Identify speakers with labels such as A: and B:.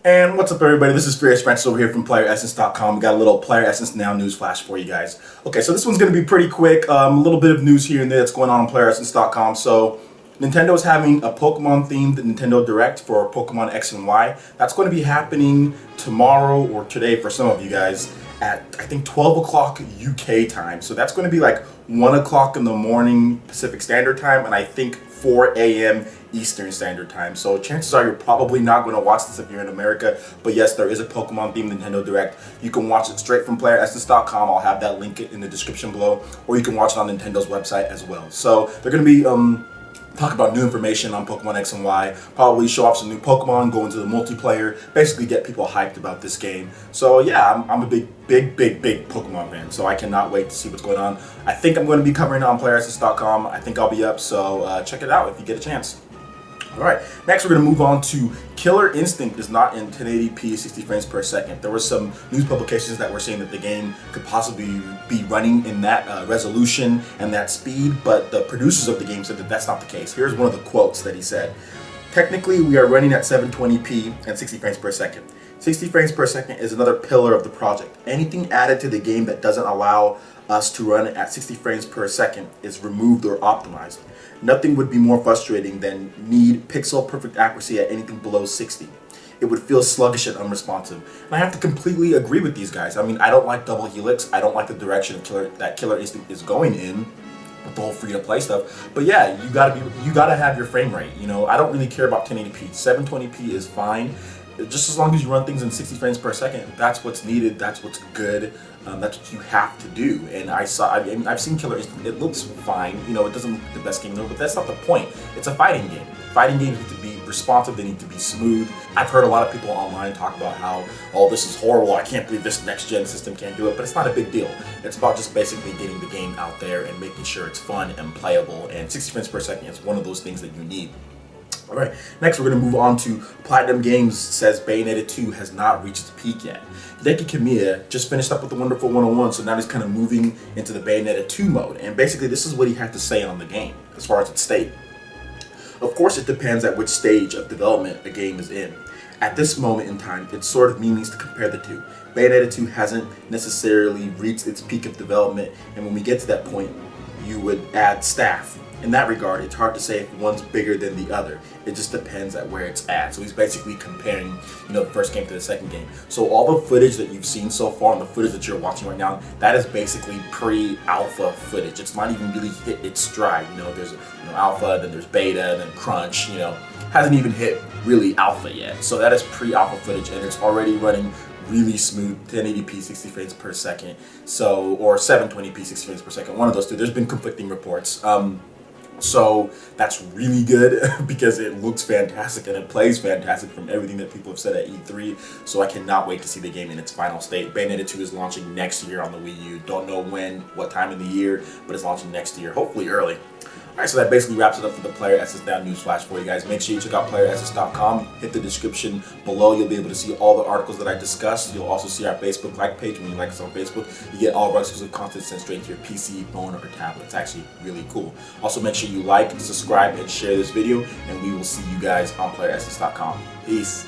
A: And what's up, everybody? This is Furious Francis over here from PlayerEssence.com. We got a little Player Essence Now news flash for you guys. Okay, so this one's going to be pretty quick. A little bit of news here and there that's going on PlayerEssence.com. So Nintendo is having a Pokemon-themed Nintendo Direct for Pokemon X and Y. That's going to be happening tomorrow or today for some of you guys at, I think, 12 o'clock UK time. So that's going to be like 1 o'clock in the morning Pacific Standard Time, and I think 4 a.m. Eastern Standard Time. So chances are you're probably not going to watch this if you're in America. But yes, there is a Pokemon-themed Nintendo Direct. You can watch it straight from PlayerEssence.com. I'll have that link in the description below. Or you can watch it on Nintendo's website as well. So they're going to be talk about new information on Pokemon X and Y, probably show off some new Pokemon, go into the multiplayer, basically get people hyped about this game. So yeah, I'm a big Pokemon fan, so I cannot wait to see what's going on. I think I'm going to be covering it on PlayerEssence.com. I think I'll be up, so check it out if you get a chance. Alright, next we're going to move on to Killer Instinct is not in 1080p 60 frames per second. There were some news publications that were saying that the game could possibly be running in that resolution and that speed, but the producers of the game said that that's not the case. Here's one of the quotes that he said. Technically, we are running at 720p and 60 frames per second. 60 frames per second is another pillar of the project. Anything added to the game that doesn't allow us to run at 60 frames per second is removed or optimized. Nothing would be more frustrating than need pixel perfect accuracy at anything below 60. It would feel sluggish and unresponsive. And I have to completely agree with these guys. I mean, I don't like Double Helix. I don't like the direction of that Killer Instinct is going in with the whole free-to-play stuff. But yeah, you gotta have your frame rate. You know, I don't really care about 1080p. 720p is fine. Just as long as you run things in 60 frames per second, that's what's needed, that's what's good, that's what you have to do. And I've seen Killer Instinct, it looks fine, you know, it doesn't look the best game in the world, but that's not the point. It's a fighting game. Fighting games need to be responsive, they need to be smooth. I've heard a lot of people online talk about how, oh, this is horrible, I can't believe this next-gen system can't do it, but it's not a big deal. It's about just basically getting the game out there and making sure it's fun and playable, and 60 frames per second is one of those things that you need. Alright, next we're going to move on to Platinum Games says Bayonetta 2 has not reached its peak yet. Hideki Kamiya just finished up with the Wonderful 101, so now he's kind of moving into the Bayonetta 2 mode. And basically this is what he had to say on the game, as far as its state. Of course it depends at which stage of development a game is in. At this moment in time, it's sort of meaningless to compare the two. Bayonetta 2 hasn't necessarily reached its peak of development, and when we get to that point, you would add staff. In that regard, it's hard to say if one's bigger than the other. It just depends at where it's at. So he's basically comparing, you know, the first game to the second game. So all the footage that you've seen so far and the footage that you're watching right now, that is basically pre-alpha footage. It's not even really hit its stride. You know, there's alpha, then there's beta, then crunch, you know. Hasn't even hit really alpha yet. So that is pre-alpha footage, and it's already running really smooth, 1080p 60 frames per second, so, or 720p 60 frames per second, one of those two. There's been conflicting reports. So that's really good because it looks fantastic and it plays fantastic from everything that people have said at E3. So I cannot wait to see the game in its final state. Bayonetta 2 is launching next year on the Wii U. Don't know when, what time in the year, but it's launching next year, hopefully early. Alright, so that basically wraps it up for the Player Essence Now news flash for you guys. Make sure you check out PlayerEssence.com. Hit the description below. You'll be able to see all the articles that I discussed. You'll also see our Facebook like page. When you like us on Facebook, you get all of our exclusive content sent straight to your PC, phone, or tablet. It's actually really cool. Also, make sure you like, subscribe, and share this video, and we will see you guys on PlayerEssence.com. Peace.